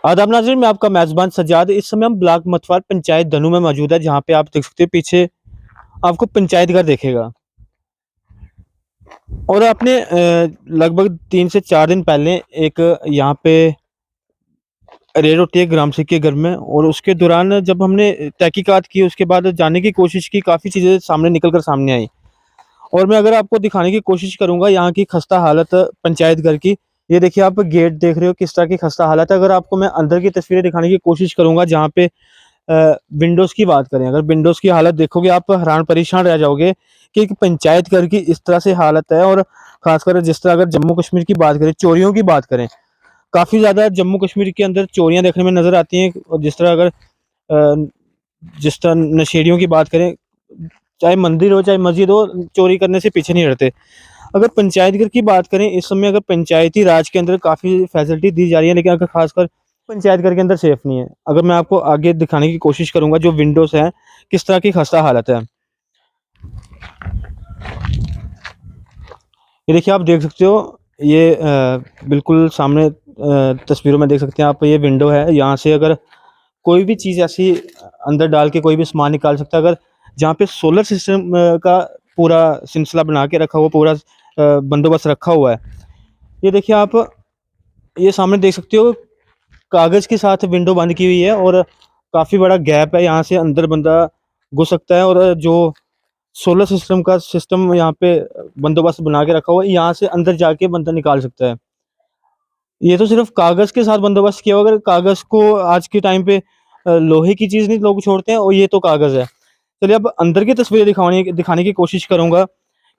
आदाब नाज़रीन, मैं आपका मेज़बान सज्जाद। इस समय हम ब्लॉक मतवार पंचायत धनू में मौजूद है, जहाँ पे आप देख सकते हैं पीछे आपको पंचायत घर दिखेगा। और आपने लगभग 3 से 4 दिन पहले एक यहाँ पे रेड होती है ग्राम सेवक के घर में, और उसके दौरान जब हमने तहकीकात की, उसके बाद जानने की कोशिश की, काफ़ी चीज़ें सामने निकल कर सामने आई। और मैं अगर आपको दिखाने की कोशिश करूँगा यहाँ की खस्ता हालत पंचायत घर की। ये देखिए, आप गेट देख रहे हो किस तरह की खस्ता हालत है। अगर आपको मैं अंदर की तस्वीरें दिखाने की कोशिश करूँगा, जहाँ पे विंडोज़ की बात करें, अगर विंडोज़ की हालत देखोगे आप हैरान परेशान रह जाओगे कि एक पंचायत घर की इस तरह से हालत है। और ख़ासकर जिस तरह अगर जम्मू कश्मीर की बात करें, चोरियों की बात करें, काफ़ी ज़्यादा जम्मू कश्मीर के अंदर चोरियाँ देखने में नज़र आती हैं। और जिस तरह नशेड़ियों की बात करें, चाहे मंदिर हो चाहे मस्जिद हो, चोरी करने से पीछे नहीं हटते। अगर पंचायत घर की बात करें, इस समय अगर पंचायती राज के अंदर काफ़ी फैसिलिटी दी जा रही है, लेकिन अगर खासकर पंचायत घर के अंदर सेफ नहीं है। अगर मैं आपको आगे दिखाने की कोशिश करूंगा, जो विंडोज़ हैं, किस तरह की खस्ता हालत है। ये देखिए, आप देख सकते हो, ये बिल्कुल सामने तस्वीरों में देख सकते हैं आप, ये विंडो है। यहाँ से अगर कोई भी चीज़ ऐसी अंदर डाल के कोई भी सामान निकाल सकता है। अगर जहाँ पे सोलर सिस्टम का पूरा सिलसिला बना के रखा हुआ, पूरा बंदोबस्त रखा हुआ है। ये देखिए आप, ये सामने देख सकते हो, कागज़ के साथ विंडो बंद की हुई है, और काफ़ी बड़ा गैप है, यहाँ से अंदर बंदा घुस सकता है। और जो सोलर सिस्टम का सिस्टम यहाँ पे बंदोबस्त बना के रखा हुआ है, यहाँ से अंदर जाके बंदा निकाल सकता है। ये तो सिर्फ कागज़ के साथ बंदोबस्त किया हुआ है। अगर कागज़ को आज के टाइम पे लोहे की चीज़ नहीं लोग छोड़ते हैं, और ये तो कागज़ है। चलिए, अब अंदर की तस्वीरें दिखाने की कोशिश करूँगा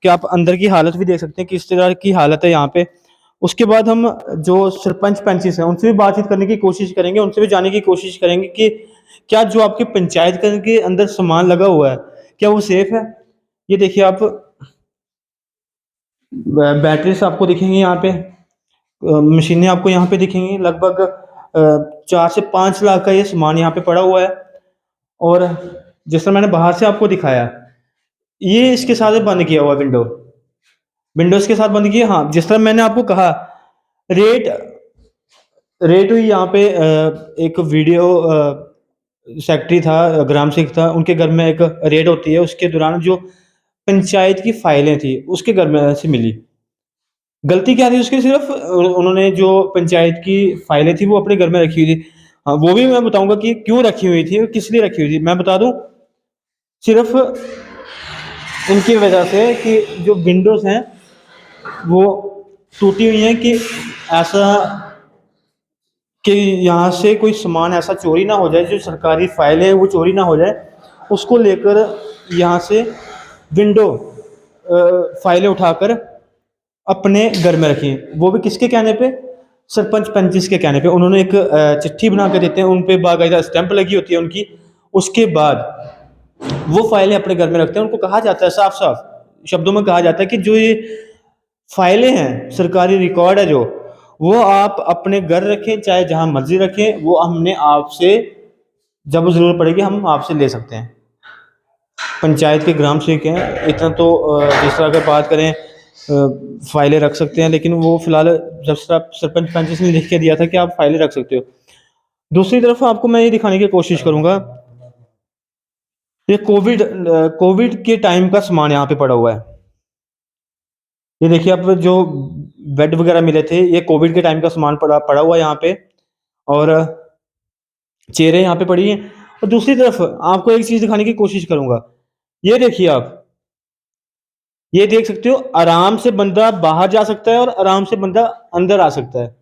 कि आप अंदर की हालत भी देख सकते हैं, किस तरह की हालत है यहाँ पे। उसके बाद हम जो सरपंच-पंचेस हैं, उनसे भी बातचीत करने की कोशिश करेंगे, उनसे भी जानने की कोशिश करेंगे कि क्या जो आपके पंचायत घर के अंदर सामान लगा हुआ है, क्या वो सेफ है? ये देखिए आप, बैटरीज़ आपको दिखेंगी यहाँ पे, मशीनें आपको यहाँ पे दिखेंगी। लगभग 4 से 5 लाख का ये सामान यहाँ पे पड़ा हुआ है। और जिस तरह मैंने बाहर से आपको दिखाया, ये इसके साथ बंद किया हुआ विंडो, विंडोज़ के साथ बंद किया। हाँ, जिस तरह मैंने आपको कहा, रेट रेट हुई यहाँ पे, एक वीडियो सेक्रेटरी था, ग्राम सेवक था, उनके घर में एक रेड होती है, उसके दौरान जो पंचायत की फाइलें थी, उसके घर में से मिली। गलती क्या थी उसकी? सिर्फ़ उन्होंने जो पंचायत की फाइलें थी, वो अपने घर में रखी हुई थी। हाँ, वो भी मैं बताऊँगा कि क्यों रखी हुई थी और किस लिए रखी हुई थी। मैं बता दूँ, सिर्फ़ इनकी वजह से कि जो विंडोज़ हैं, वो टूटी हुई हैं, कि ऐसा कि यहाँ से कोई सामान ऐसा चोरी ना हो जाए, जो सरकारी फाइलें हैं वो चोरी ना हो जाए। उसको लेकर यहाँ से विंडो फाइलें उठाकर अपने घर में रखी, वो भी किसके कहने पे? सरपंच पंचिस के कहने पे। उन्होंने एक चिट्ठी बना के देते हैं, उन पे बाकायदा स्टैंप लगी होती है उनकी। उसके बाद वो फाइलें अपने घर में रखते हैं। उनको कहा जाता है, साफ साफ शब्दों में कहा जाता है कि जो ये फाइलें हैं, सरकारी रिकॉर्ड है जो, वो आप अपने घर रखें, चाहे जहां मर्जी रखें, वो हमने आपसे जब जरूरत पड़ेगी हम आपसे ले सकते हैं। पंचायत के ग्राम सेवक हैं, इतना तो जिस तरह अगर बात करें, फाइलें रख सकते हैं, लेकिन वो फिलहाल जब सरपंच पंच ने लिख के दिया था कि आप फाइलें रख सकते हो। दूसरी तरफ आपको मैं ये दिखाने की कोशिश करूंगा, ये कोविड के टाइम का सामान यहाँ पे पड़ा हुआ है। ये देखिए, आप जो बेड वगैरह मिले थे, ये कोविड के टाइम का सामान पड़ा पड़ा हुआ है यहाँ पे। और चेयरें यहाँ पे पड़ी हैं। और दूसरी तरफ आपको एक चीज दिखाने की कोशिश करूंगा, ये देखिए आप, ये देख सकते हो, आराम से बंदा बाहर जा सकता है और आराम से बंदा अंदर आ सकता है।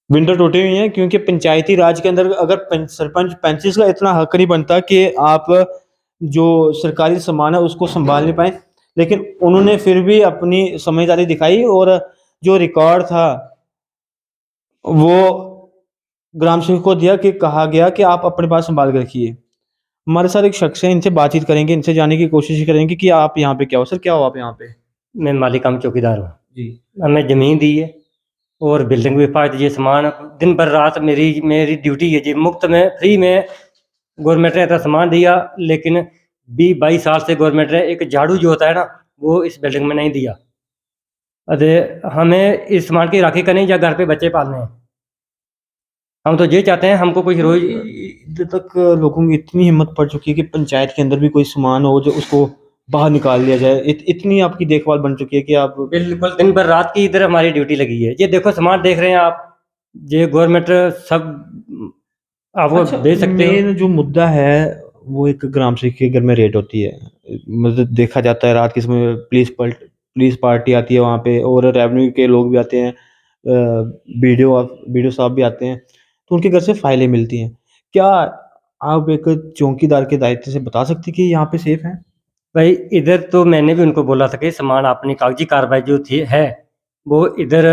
विंडो टूटी हुई है, क्योंकि पंचायती राज के अंदर अगर सरपंच पंचेस का इतना हक नहीं बनता कि आप जो सरकारी सामान है उसको संभाल नहीं पाए, लेकिन उन्होंने फिर भी अपनी समझदारी दिखाई, और जो रिकॉर्ड था वो ग्राम सेवक को दिया, कि कहा गया कि आप अपने पास संभाल कर रखिए। हमारे साथ एक शख्स है, इनसे बातचीत करेंगे, इनसे जानने की कोशिश करेंगे कि आप यहाँ पे क्या हो। सर, क्या हो आप यहाँ पे? मैं मालिक काम चौकीदार हूँ। जी। हमें ज़मीन दी है और बिल्डिंग भी पाई दी है। सामान दिन भर रात मेरी मेरी ड्यूटी है जी, मुफ्त में फ्री में गवर्नमेंट ने इतना सामान दिया, लेकिन 20-22 साल से गवर्नमेंट ने एक झाड़ू जो होता है ना, वो इस बिल्डिंग में नहीं दिया। अरे हमें इस सामान की राखी करनी या घर पे बच्चे पालने हैं। हम तो ये चाहते हैं हमको कोई रोज इधर तक लोगों की इतनी हिम्मत पड़ चुकी है कि पंचायत के अंदर भी कोई सामान हो जो उसको बाहर निकाल लिया जाए, इतनी आपकी देखभाल बन चुकी है कि आप बिल्कुल दिन भर रात की इधर हमारी ड्यूटी लगी है। ये देखो सामान देख रहे हैं आप, ये गवर्नमेंट सब आपको दे सकते हो। मेन जो मुद्दा है वो एक ग्राम सेवक के घर में रेड होती है, मतलब देखा जाता है रात के समय पुलिस पार्टी आती है वहाँ पे और रेवेन्यू के लोग भी आते हैं, बीडीओ साहब भी आते हैं, तो उनके घर से फाइलें मिलती हैं। क्या आप एक चौकीदार के दायित्व से बता सकते हैं कि यहाँ पे सेफ है? भाई इधर तो मैंने भी उनको बोला था कि सामान अपनी कागजी कार्रवाई जो थी है वो इधर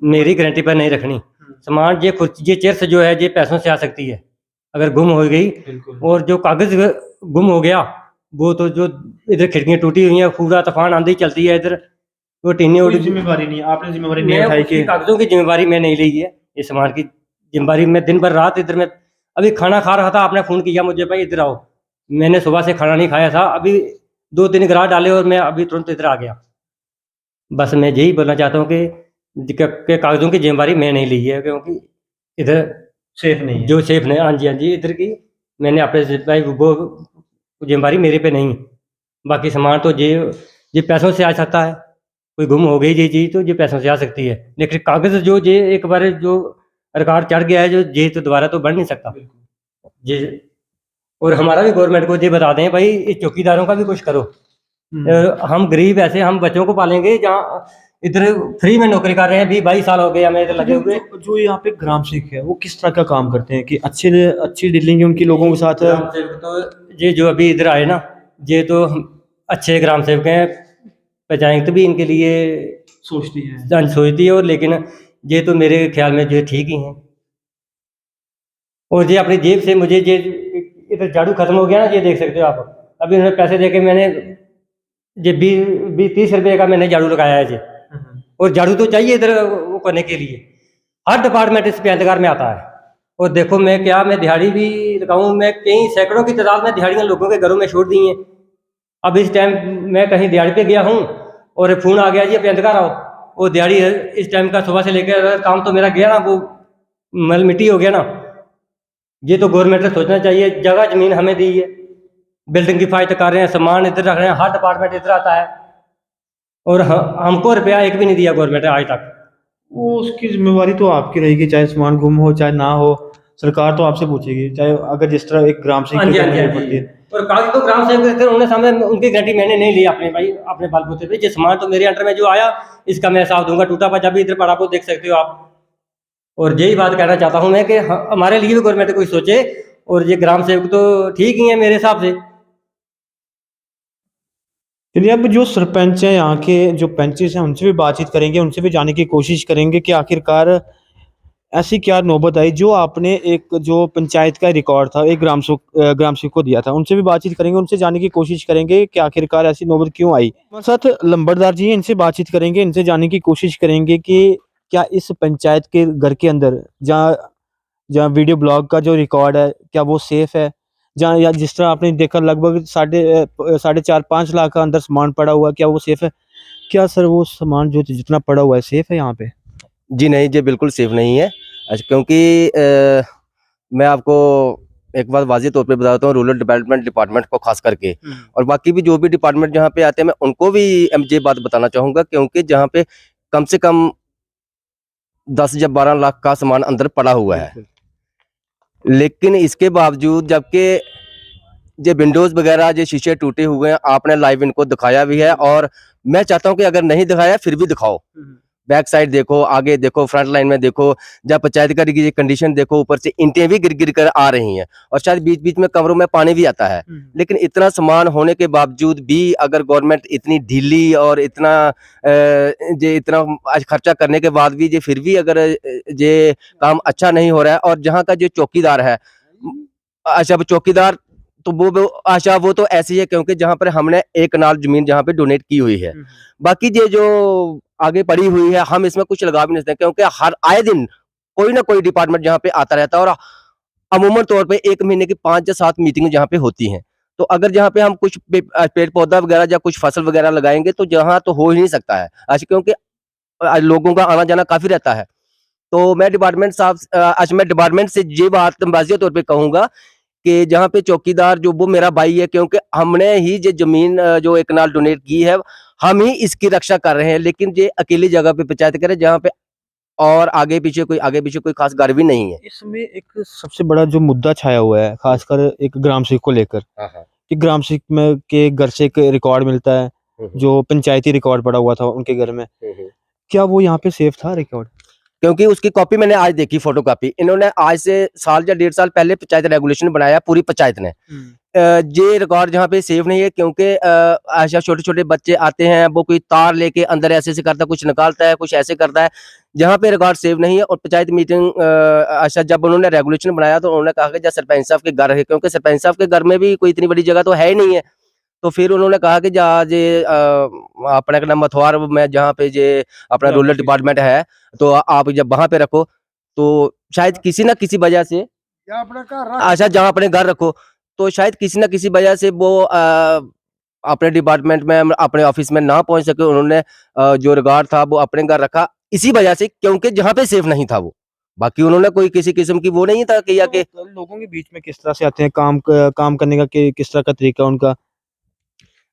मेरी गारंटी पर नहीं रखनी। सामान ये कुर्सी ये चेयर से जो है ये पैसों से आ सकती है अगर गुम हो गई, और जो कागज गुम हो गया वो तो जो इधर खिड़कियाँ टूटी हुई हैं, पूरा तूफान आंधी चलती है इधर, वो टीने उड़ जिम्मेवारी नहीं, आपने जिम्मेवारी नहीं मैं उठाई उसकी कि कागजों की जिम्मेवारी मैं नहीं ली है, ये सामान की जिम्मेवारी मैं दिन भर रात इधर में अभी खाना खा रहा था, आपने फोन किया मुझे भाई इधर आओ, मैंने सुबह से खाना नहीं खाया था, अभी 2-3 ग्रास डाले और मैं अभी तुरंत इधर आ गया। बस मैं यही बोलना चाहता हूँ कि कागजों की जिम्मेवारी मैं नहीं ली है, क्योंकि इधर सेफ नहीं है। जो सेफ नहीं, हाँ जी हाँ जी, इधर की मैंने अपने भाई वो जिम्मेवारी मेरे पे नहीं है। बाकी सामान तो ये पैसों से आ सकता है, कोई गुम हो गई ये चीज़ तो ये पैसों से आ सकती है, लेकिन कागज जो ये एक बार जो रिकॉर्ड चढ़ गया है जो ये तो दोबारा तो बढ़ नहीं सकता ये। और हमारा भी गवर्नमेंट को ये बता दें भाई इस चौकीदारों का भी कुछ करो। हम गरीब ऐसे हम बच्चों को पालेंगे जहाँ इधर फ्री में नौकरी कर रहे हैं, 20-22 साल हो गए हमें इधर लगे हुए। जो यहाँ पे ग्राम सेवक है वो किस तरह का काम करते हैं कि अच्छी डीलिंग है उनकी लोगों के साथ? ग्राम सेवक तो ये जो अभी इधर आए ना, ये तो अच्छे ग्राम सेवक हैं, पंचायत भी इनके लिए सोचती है। सोचती है, और लेकिन ये तो मेरे ख्याल में जो ठीक ही हैं। और ये अपनी जेब से मुझे ये इधर झाड़ू खत्म हो गया ना, ये देख सकते हो आप, अभी उन्हें पैसे दे के मैंने ये 20-30 रुपये का मैंने झाड़ू लगाया है जी, और झाड़ू तो चाहिए इधर वो करने के लिए, हर डिपार्टमेंट इस पे अंधकार में आता है। और देखो मैं दिहाड़ी भी लगाऊं, मैं कई सैकड़ों की तादाद में दिहाड़ियां लोगों के घरों में छोड़ दी हैं। अब इस टाइम मैं कहीं दिहाड़ी पे गया हूँ और फोन आ गया जी अब अंधकार आओ, वो दिहाड़ी इस टाइम का सुबह से लेकर काम तो मेरा गया ना, वो मल मिट्टी हो गया ना। ये तो गवर्नमेंट ने सोचना चाहिए, जगह जमीन हमें दी है, बिल्डिंग की हिफाजत कर रहे हैं, सामान इधर रख रहे हैं, हर डिपार्टमेंट इधर आता है, और हमको रुपया एक भी नहीं दिया गवर्नमेंट ने आज तक। वो उसकी जिम्मेवारी तो आपकी रहेगी, चाहे सामान गुम हो चाहे ना हो, सरकार तो आपसे पूछेगी, चाहे अगर जिस तरह एक ग्राम सेवक हाँ की जी हाँ जी हाँ जिम्मेदारी पड़ती जी। है। और कागज तो ग्राम सेवक थे, उन्होंने सामने उनकी गारंटी मैंने नहीं ली अपने भाई अपने बलबूते पे, ये सामान तो मेरे अंडर में जो आया इसका मैं हिसाब दूंगा, टूटा पचा भी इधर पड़ा को देख सकते हो आप। और यही बात कहना चाहता हूँ मैं कि हमारे लिए भी गवर्नमेंट कोई सोचे, और ये ग्राम सेवक तो ठीक ही है मेरे हिसाब से। चलिए, अब जो सरपंच हैं यहाँ के, जो पंचेस हैं, उनसे भी बातचीत करेंगे, उनसे भी जानने की कोशिश करेंगे कि आखिरकार ऐसी क्या नौबत आई जो आपने एक जो पंचायत का रिकॉर्ड था एक ग्राम सेवक को दिया था। उनसे भी बातचीत करेंगे, उनसे जानने की कोशिश करेंगे कि आखिरकार ऐसी नौबत क्यों आई। हमारे साथ लंबरदार जी हैं, इनसे बातचीत करेंगे, इनसे जानने की कोशिश करेंगे कि क्या इस पंचायत के घर के अंदर जहाँ जहाँ वीडियो ब्लॉग का जो रिकॉर्ड है क्या वो सेफ है, जहाँ या जिस तरह आपने देखा लगभग 4.5 लाख का अंदर सामान पड़ा हुआ है, क्या वो सेफ है? क्या सर वो सामान जो जितना पड़ा हुआ है सेफ है यहाँ पे? जी नहीं, ये बिल्कुल सेफ नहीं है। क्योंकि मैं आपको एक बात वाज़ेह तौर पे बताता हूँ, रूरल डेवलपमेंट डिपार्टमेंट को खास करके, और बाकी भी जो भी डिपार्टमेंट जहाँ पे आते हैं मैं उनको भी ये बात बताना चाहूँगा, क्योंकि जहाँ पे कम से कम 10 या 12 लाख का सामान अंदर पड़ा हुआ है, लेकिन इसके बावजूद जबकि ये विंडोज़ वगैरह ये शीशे टूटे हुए हैं, आपने लाइव इनको दिखाया भी है, और मैं चाहता हूँ कि अगर नहीं दिखाया फिर भी दिखाओ। बैक साइड देखो, आगे देखो, फ्रंट लाइन में देखो, जब पंचायत घर की कंडीशन देखो, ऊपर से ईंटें भी गिर कर आ रही हैं, और शायद बीच बीच में कमरों में पानी भी आता है। लेकिन इतना सामान होने के बावजूद भी अगर गवर्नमेंट इतनी ढीली और इतना ये इतना आज खर्चा करने के बाद भी ये फिर भी अगर ये काम अच्छा नहीं हो रहा है, और जहाँ का जो चौकीदार है, अच्छा चौकीदार तो वो तो ऐसी है, क्योंकि जहाँ पर हमने 1 कनाल जमीन जहाँ पे डोनेट की हुई है, बाकी ये जो आगे पड़ी हुई है हम इसमें कुछ लगा भी नहीं सकते, क्योंकि हर आए दिन कोई ना कोई डिपार्टमेंट यहाँ पे आता रहता है, और अमूमन तौर पे 1 महीने की 5 या 7 मीटिंग जहाँ पे होती हैं। तो अगर जहाँ पे हम कुछ पेड़ पौधा वगैरह या कुछ फसल वगैरह लगाएंगे तो जहाँ तो हो ही नहीं सकता है आज, क्योंकि आज लोगों का आना जाना काफी रहता है। तो मैं डिपार्टमेंट साहब अच्छा मैं डिपार्टमेंट से ये बात वाज़ेह तौर पे कहूँगा कि जहाँ पे चौकीदार जो वो मेरा भाई है, क्योंकि हमने ही ये ज़मीन जो एक कनाल डोनेट की है, हम ही इसकी रक्षा कर रहे हैं, लेकिन ये अकेली जगह पे पंचायत करे जहाँ पे और आगे पीछे कोई खास घर भी नहीं है। इसमें एक सबसे बड़ा जो मुद्दा छाया हुआ है, खासकर एक ग्राम सेवक को लेकर, हाँ, हाँ। कि ग्राम सेवक में के घर से एक रिकॉर्ड मिलता है, जो पंचायती रिकॉर्ड पड़ा हुआ था उनके घर में। क्या वो यहाँ पे सेफ था रिकॉर्ड? क्योंकि उसकी कॉपी मैंने आज देखी, फोटोकॉपी। इन्होंने आज से साल या 1.5 साल पहले पंचायत रेगुलेशन बनाया पूरी पंचायत ने। ये रिकॉर्ड जहाँ पे सेफ नहीं है, क्योंकि ऐसा छोटे-छोटे बच्चे आते हैं, वो कोई तार लेके अंदर ऐसे-ऐसे करता है, कुछ निकालता है, कुछ ऐसे करता है, जहाँ पे रिकॉर्ड सेफ नहीं है। और पंचायत मीटिंग अच्छा जब उन्होंने रेगुलेशन बनाया तो उन्होंने कहा कि जब सरपंच साहब के घर है, क्योंकि सरपंच साहब के घर में भी कोई इतनी बड़ी जगह तो है ही नहीं है। तो फिर उन्होंने कहा कि जहाँ जे अपने का मथुआर में जहाँ पे जे अपना रूरल डिपार्टमेंट है, तो आप जब वहाँ पे रखो, तो शायद किसी न किसी वजह से अच्छा जहाँ अपने घर रखो, तो शायद किसी न किसी वजह से वो अपने डिपार्टमेंट में अपने ऑफिस में ना पहुंच सके। उन्होंने जो रिकॉर्ड था वो अपने घर रखा इसी वजह से, क्योंकि जहाँ पे सेफ नहीं था वो। बाकी उन्होंने कोई किसी किस्म की वो नहीं था कि या कि लोगों के बीच में किस तरह से आते हैं, काम करने का किस तरह का तरीका उनका?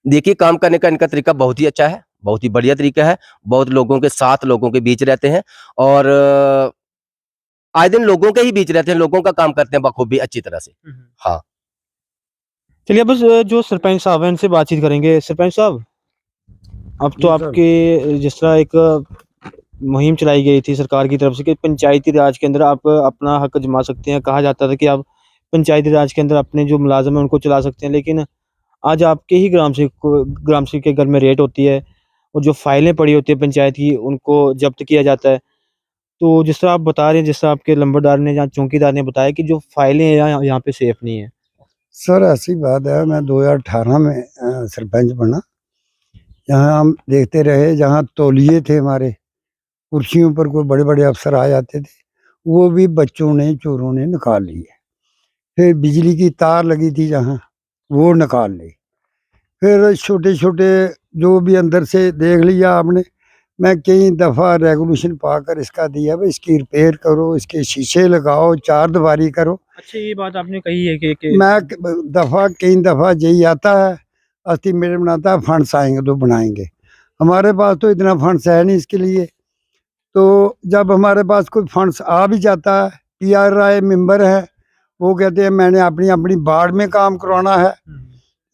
देखिए, काम करने का इनका तरीका बहुत ही अच्छा है, बहुत ही बढ़िया तरीका है। बहुत लोगों के साथ, लोगों के बीच रहते हैं और आए दिन लोगों के ही बीच रहते हैं, लोगों का काम करते हैं बखूबी अच्छी तरह से। हाँ। चलिए बस जो सरपंच साहब हैं उनसे बातचीत करेंगे। सरपंच साहब, अब तो आपके जिस तरह एक मुहिम चलाई गई थी सरकार की तरफ से कि पंचायती राज के अंदर आप अपना हक जमा सकते हैं, कहा जाता था कि आप पंचायती राज के अंदर अपने जो मुलाजिम है उनको चला सकते हैं, लेकिन आज आपके ही ग्राम सेवक के घर में रेड होती है और जो फाइलें पड़ी होती है पंचायत की उनको जब्त किया जाता है। तो जिस तरह आप बता रहे हैं, जिस तरह आपके लंबरदार ने या चौकीदार ने बताया कि जो फाइलें हैं यहाँ पे सेफ नहीं है। सर ऐसी बात है, मैं 2018 में सरपंच बना। यहाँ हम देखते रहे, जहाँ तौलिए थे हमारे कुर्सियों पर, कोई बड़े बड़े अफसर आ जाते थे, वो भी बच्चों ने, चोरों ने निकाल लिए। फिर बिजली की तार लगी थी जहाँ, वो निकाल ली। फिर छोटे छोटे जो भी अंदर से देख लिया आपने। मैं कई दफ़ा रेगुलेशन पाकर इसका दिया, भाई इसकी रिपेयर करो, इसके शीशे लगाओ, 4 दीवारी करो। अच्छा, ये बात आपने कही है कि मैं कई दफ़ा यही आता है, एस्टीमेट बनाता है, फंड्स आएंगे तो बनाएंगे। हमारे पास तो इतना फंड्स है नहीं इसके लिए। तो जब हमारे पास कोई फंड्स आ भी जाता है, PRI मेंबर है, वो कहते हैं मैंने अपनी अपनी वार्ड में काम करवाना है,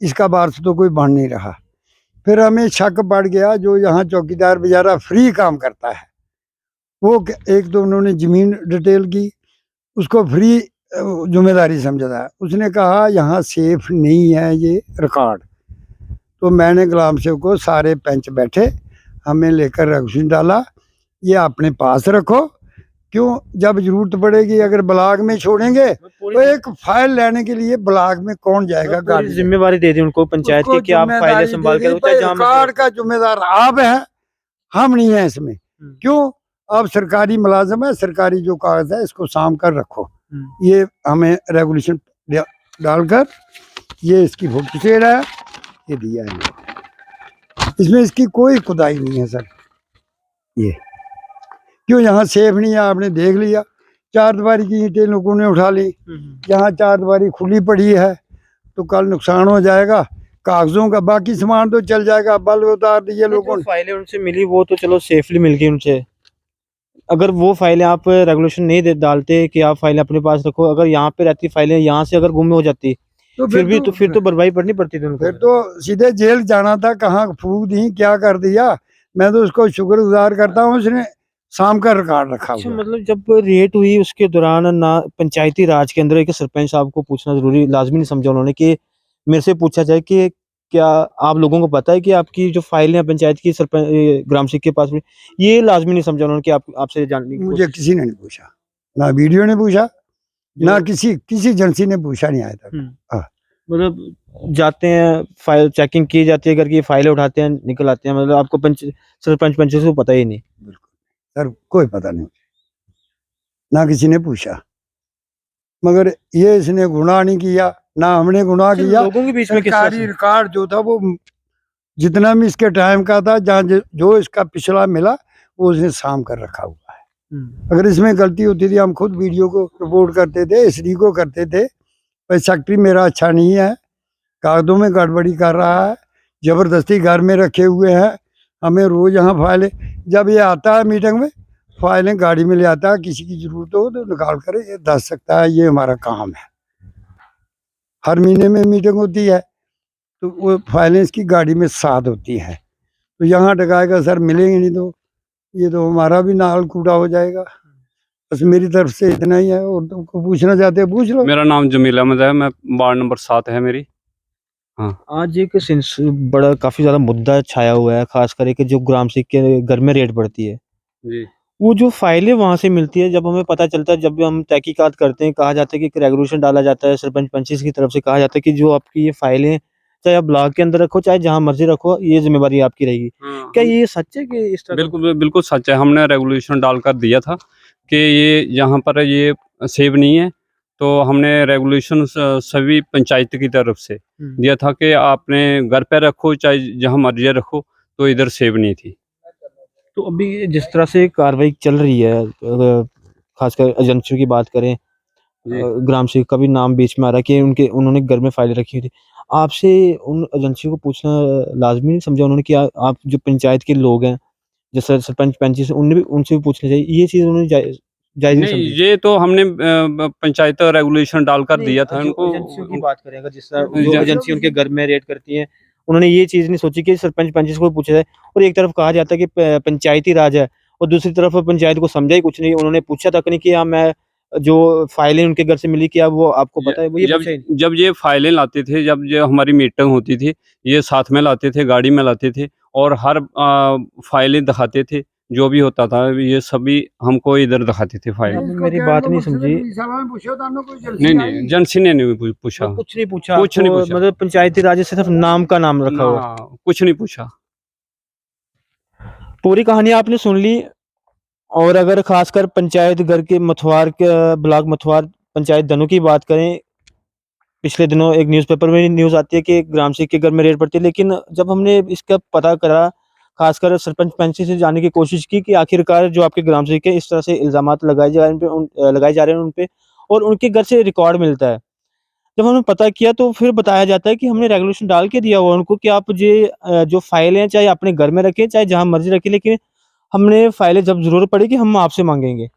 इसका बार तो कोई बन नहीं रहा। फिर हमें शक बढ़ गया, जो यहाँ चौकीदार बेचारा फ्री काम करता है, वो एक तो उन्होंने ज़मीन डिटेल की, उसको फ्री जिम्मेदारी समझा था। उसने कहा यहाँ सेफ नहीं है ये रिकॉर्ड। तो मैंने ग्राम सेवक को, सारे पंच बैठे, हमें लेकर रेगुलेशन डाला, ये अपने पास रखो, क्यों जब जरूरत पड़ेगी अगर ब्लॉक में छोड़ेंगे तो एक फाइल लेने के लिए ब्लॉक में कौन जाएगा? गाड़ी जिम्मेवारी दे दी उनको पंचायत की कि आप फाइलें संभाल के रिकॉर्ड का जिम्मेदार आप हैं, हम नहीं है इसमें। क्यों? आप सरकारी मुलाजिम है, सरकारी जो कागज है इसको साम कर रखो। ये हमें रेगुलेशन डालकर ये इसकी फोटो स्टेट है, ये दिया है। इसमें इसकी कोई खुदाई नहीं है सर। ये क्यों यहाँ सेफ नहीं है? आपने देख लिया, 4 दीवारी की ईंटें लोगों ने उठा ली, यहाँ 4 दीवारी खुली पड़ी है, तो कल नुकसान हो जाएगा कागजों का। बाकी सामान तो चल जाएगा, बल्ब उतार दिए लोगों ने। फाइलें उनसे मिली वो तो चलो सेफली मिल गई उनसे। अगर वो फाइलें आप रेगुलेशन नहीं डालते कि आप फाइलें अपने पास रखो, अगर यहाँ पे रहती फाइलें यहाँ से अगर गुम हो जाती तो फिर तो बर्बादी पड़नी पड़ती थी उनको। फिर तो सीधे जेल जाना था। कहाँ फूक दी, क्या कर दिया। मैं तो उसको शुक्रगुजार करता हूँ, उसने शाम का रिकॉर्ड रखा हुआ। मतलब जब रेट हुई उसके दौरान ना पंचायती राज के अंदर एक सरपंच साहब को पूछना जरूरी लाजमी नहीं समझा उन्होंने कि मेरे से पूछा जाए कि क्या आप लोगों को पता है कि आपकी जो फाइल है पंचायत की सरपंच ग्राम सेवक के पास में, ये लाजमी नहीं समझा उन्होंने कि आपसे जानने की मुझे किसी ने नहीं पूछा, ना वीडियो ने पूछा, ना किसी एजेंसी ने पूछा नहीं आया था। मतलब जाते हैं, फाइल चेकिंग की जाती है, घर की फाइलें उठाते हैं, निकल आते हैं। मतलब आपको सरपंच पंच को पता ही नहीं? सर कोई पता नहीं, ना किसी ने पूछा। मगर ये इसने गुनाह नहीं किया, ना हमने गुनाह किया। लोगों के बीच में सरकारी रिकॉर्ड जो था वो जितना भी इसके टाइम का था, जहाँ जो इसका पिछला मिला वो उसने साम कर रखा हुआ है। अगर इसमें गलती होती थी हम खुद वीडियो को रिपोर्ट करते थे, एसडी को करते थे। भाई सेक्रेटरी मेरा अच्छा नहीं है, कागजों में गड़बड़ी कर रहा है, ज़बरदस्ती घर में रखे हुए हैं, हमें रोज़ यहाँ फाइलें, जब ये आता है मीटिंग में फाइलें गाड़ी में ले आता है, किसी की ज़रूरत हो तो निकाल कर ये दस सकता है, ये हमारा काम है। हर महीने में मीटिंग होती है तो वो फाइलें इसकी गाड़ी में साथ होती हैं, तो यहाँ टकाएगा सर मिलेंगे नहीं तो ये तो हमारा भी नाल कूड़ा हो जाएगा। बस मेरी तरफ से इतना ही है, और तुमको पूछना चाहते हो पूछ लो। मेरा नाम जमील अहमद है, मैं वार्ड नंबर 7 है मेरी। आज एक बड़ा काफी ज्यादा मुद्दा छाया हुआ है, खास करके जो ग्राम सेवक के घर में रेड पड़ती है, जी वो जो फाइलें वहां से मिलती है, जब हमें पता चलता है, जब भी हम तहकीकात करते हैं, कहा जाता है कि एक रेगुलेशन डाला जाता है, सरपंच पंचायत की तरफ से कहा जाता है कि जो आपकी ये फाइलें चाहे आप ब्लॉक के अंदर रखो चाहे जहां मर्जी रखो, ये जिम्मेवारी आपकी रहेगी। क्या ये सच है कि इस तरह बिल्कुल बिल्कुल सच है। हमने रेगुलेशन डालकर दिया था कि ये यहाँ पर ये सेव नहीं है, तो हमने रेगुलेशन सभी पंचायत की तरफ से दिया था कि आपने घर पे रखो चाहे जहाँ मर्जी रखो, तो इधर सेव नहीं थी। तो अभी जिस तरह से कार्रवाई चल रही है, खासकर एजेंसियों की बात करें, जी। ग्राम सेवक का भी नाम बीच में आ रहा है कि उन्होंने घर में फाइलें रखी थी। आपसे उन एजेंसियों को पूछना लाजमी नहीं समझा उन्होंने कि आप जो पंचायत के लोग हैं, जैसे सरपंच पंच से उनसे भी पूछना चाहिए, ये चीज़ उन्होंने जायज़ नहीं नहीं, समझी? ये तो हमने पंचायत रेगुलेशन डालकर नहीं, दिया था जो उनको। एजेंसियों की बात करें, अगर जिस तरह जो जो एजेंसी उनके घर में रेड करती है, उन्होंने ये चीज़ नहीं सोची कि सरपंच पंच को पूछा जाए, और एक तरफ कहा जाता है कि पंचायती राज है, और दूसरी तरफ पंचायत को समझा ही कुछ नहीं। उन्होंने पूछा तक नहीं कि हाँ, मैं जो फाइलें उनके घर से मिली, क्या वो आपको पता है? वो ये जब पूछा ही नहीं। जब ये फाइलें लाते थे, जब जो हमारी मीटिंग होती थी, ये साथ में लाते थे, गाड़ी में लाते थे, और हर फाइलें दिखाते थे, जो भी होता था ये सभी हमको इधर दिखाते थे फाइलें। आपने मेरी बात नहीं समझी। नहीं, एजेंसी ने नहीं पूछा, कुछ नहीं पूछा कुछ नहीं आपको, पूछा। मतलब पंचायती राज से सिर्फ नाम का नाम रखा हुआ है। ना, कुछ नहीं पूछा। पूरी कहानी आपने सुन ली। और अगर खासकर पंचायत घर के मथुआर के ब्लॉक मथुआर पंचायत धनु की बात करें, पिछले दिनों एक न्यूज़पेपर में न्यूज़ आती है कि ग्राम सेवक के घर में रेड पड़ती है, लेकिन जब हमने इसका पता करा, खासकर सरपंच पंच से जानने की कोशिश की कि आखिरकार जो आपके ग्राम सेवक है, इस तरह से इल्ज़ामात लगाए जा रहे हैं उन पे, और उनके घर से रिकॉर्ड मिलता है। जब हमने पता किया तो फिर बताया जाता है कि हमने रेगुलेशन डाल के दिया हुआ है उनको कि आप जो फाइलें हैं चाहे अपने घर में रखें, चाहे जहाँ मर्ज़ी रखें, लेकिन हमने फाइलें जब ज़रूरत पड़ेगी हम आपसे माँगेंगे।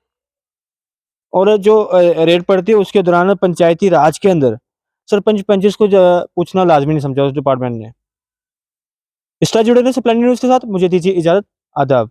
और जो रेड पड़ती है उसके दौरान पंचायती राज के अंदर सरपंच पंचेस को पूछना लाजमी नहीं समझा उस डिपार्टमेंट ने। इस तरह जुड़े रहे सप्लानी न्यूज़ के साथ, मुझे दीजिए इजाज़त। आदाब।